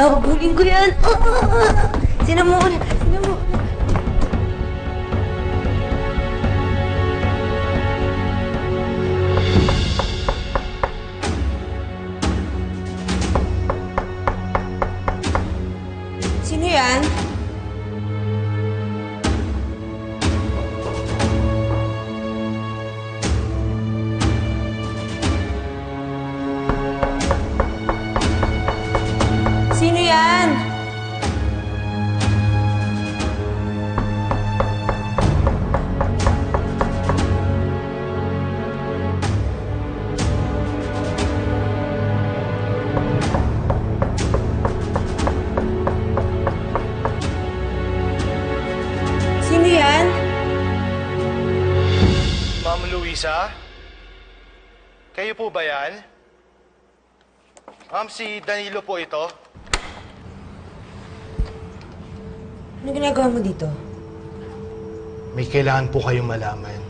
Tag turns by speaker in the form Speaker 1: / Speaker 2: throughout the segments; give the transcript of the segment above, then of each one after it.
Speaker 1: Habulin ko yan. Sinamon. Sino yan? Sino yan? Sino yan?
Speaker 2: Ma'am Luisa? Kayo po ba yan? Ma'am, si Danilo po ito.
Speaker 1: Ano ginagawa mo dito?
Speaker 2: May kailangan po kayong malaman.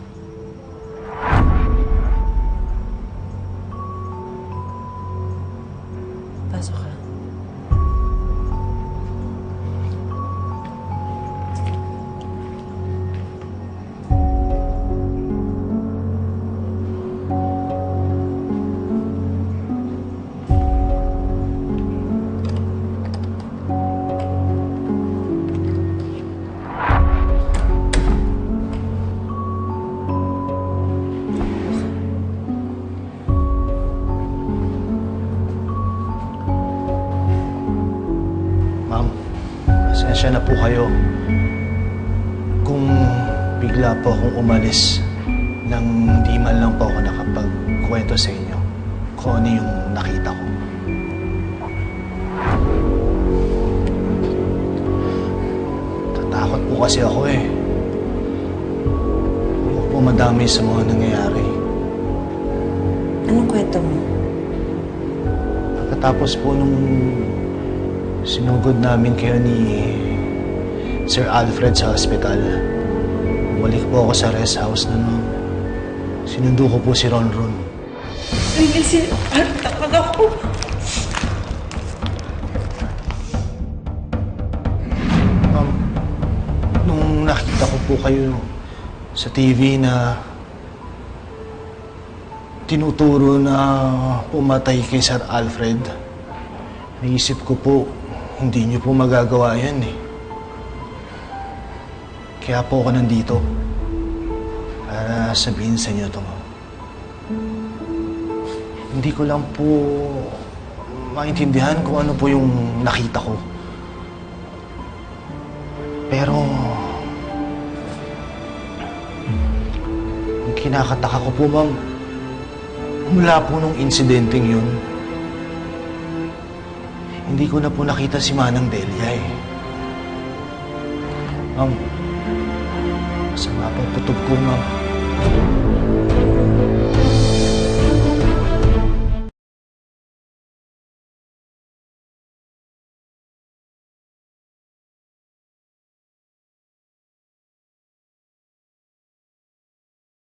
Speaker 1: Pasok ka.
Speaker 2: Ma'am, pasensya na po kayo kung bigla po akong umalis nang di man lang po ako nakapagkwento sa inyo kung ano yung nakita ko. Tatakot po kasi ako eh. Huwag po madami sa mga nangyayari.
Speaker 1: Anong kwento mo?
Speaker 2: Pagkatapos po nung sinugod namin kayo ni Sir Alfred sa hospital, bumalik po ako sa rest house na no. Sinundo ko po si Ronron.
Speaker 1: Tawag ako.
Speaker 2: Nung nakita ko po kayo sa TV na tinuturo na pumatay kay Sir Alfred, naisip ko po, hindi niyo po magagawa yan eh. Kaya po ako nandito para sabihin sa inyo ito, ma'am. Hindi ko lang po maintindihan kung ano po yung nakita ko. Pero ang kinakataka ko po, ma'am, mula po nung insidenteng yun, hindi ko na po nakita si Manang Delia eh. Ma'am, masama pang kutob ko, ma'am.